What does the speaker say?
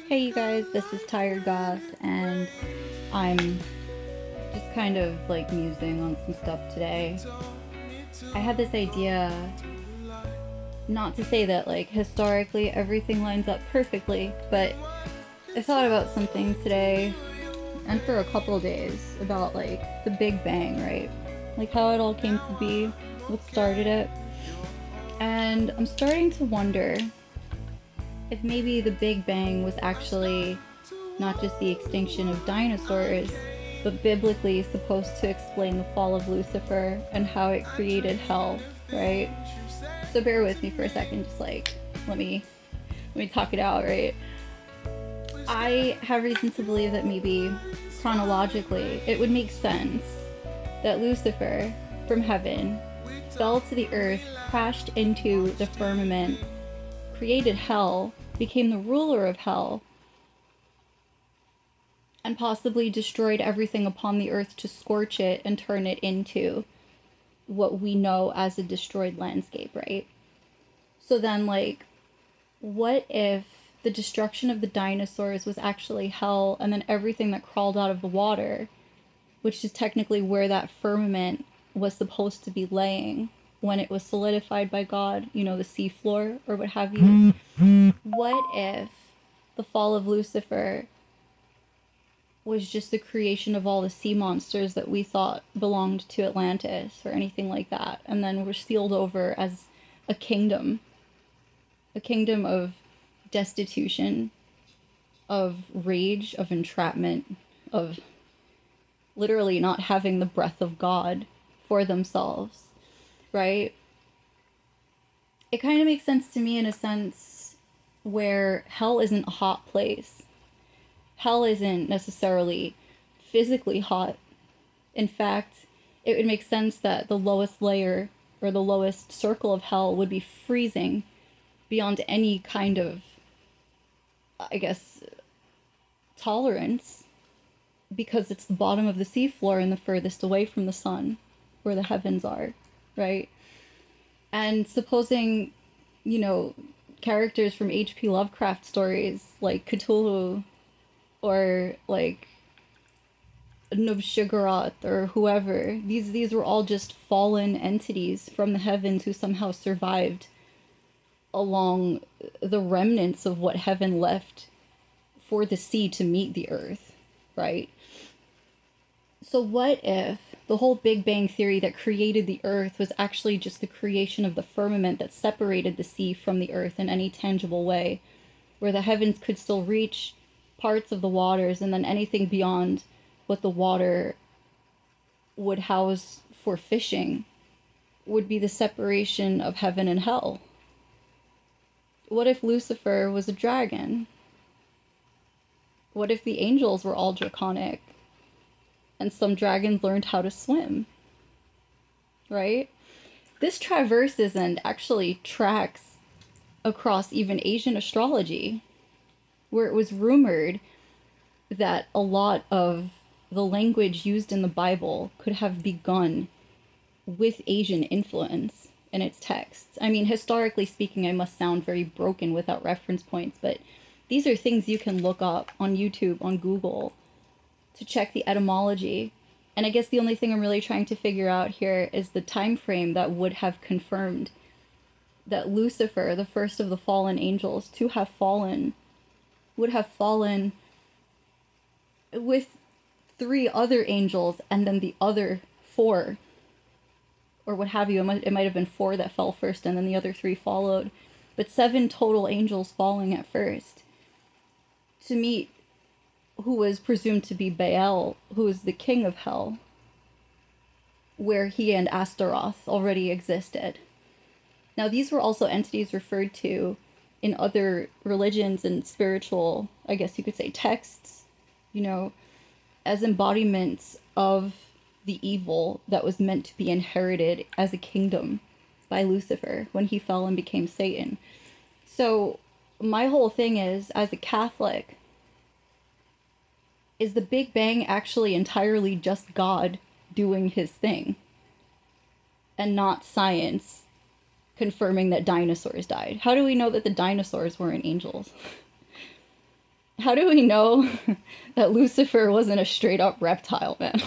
Hey you guys, this is Tired Goth, and I'm just kind of like musing on some stuff today. I had this idea, not to say that like historically everything lines up perfectly, but I thought about something today and for a couple days about like the Big Bang, right? Like how it all came to be, what started it. And I'm starting to wonder if maybe the Big Bang was actually not just the extinction of dinosaurs, but biblically supposed to explain the fall of Lucifer and how it created hell, right? So bear with me for a second, just like let me talk it out, right? I have reason to believe that maybe chronologically it would make sense that Lucifer from heaven fell to the earth, crashed into the firmament, created hell, became the ruler of hell, and possibly destroyed everything upon the earth to scorch it and turn it into what we know as a destroyed landscape, right? So then, like, what if the destruction of the dinosaurs was actually hell, and then everything that crawled out of the water, which is technically where that firmament was supposed to be laying when it was solidified by God, you know, the seafloor or what have you? What if the fall of Lucifer was just the creation of all the sea monsters that we thought belonged to Atlantis or anything like that, and then were sealed over as a kingdom, a kingdom of destitution, of rage, of entrapment, of literally not having the breath of God for themselves, right? It kind of makes sense to me in a sense where hell isn't a hot place. Hell isn't necessarily physically hot. In fact, it would make sense that the lowest layer or the lowest circle of hell would be freezing beyond any kind of, I guess, tolerance because it's the bottom of the seafloor and the furthest away from the sun where the heavens are, right? And supposing, you know, characters from H.P. Lovecraft stories like Cthulhu or like Nubshiggurath or whoever. These were all just fallen entities from the heavens who somehow survived along the remnants of what heaven left for the sea to meet the earth, right? So what if the whole Big Bang theory that created the earth was actually just the creation of the firmament that separated the sea from the earth in any tangible way, where the heavens could still reach parts of the waters, and then anything beyond what the water would house for fishing would be the separation of heaven and hell? What if Lucifer was a dragon? What if the angels were all draconic and some dragons learned how to swim? Right? This traverses and actually tracks across even Asian astrology, where it was rumored that a lot of the language used in the Bible could have begun with Asian influence in its texts. I mean, historically speaking, I must sound very broken without reference points, but these are things you can look up on YouTube, on Google, to check the etymology. And I guess the only thing I'm really trying to figure out here is the time frame that would have confirmed that Lucifer, the first of the fallen angels to have fallen, would have fallen with three other angels and then the other four, or what have you. It might have been four that fell first and then the other three followed, but seven total angels falling at first to meet who was presumed to be Baal, who is the king of hell, where he and Astaroth already existed. Now, these were also entities referred to in other religions and spiritual, I guess you could say, texts, you know, as embodiments of the evil that was meant to be inherited as a kingdom by Lucifer when he fell and became Satan. So, my whole thing is, as a Catholic, is the Big Bang actually entirely just God doing his thing and not science confirming that dinosaurs died? How do we know that the dinosaurs weren't angels? How do we know that Lucifer wasn't a straight up reptile, man?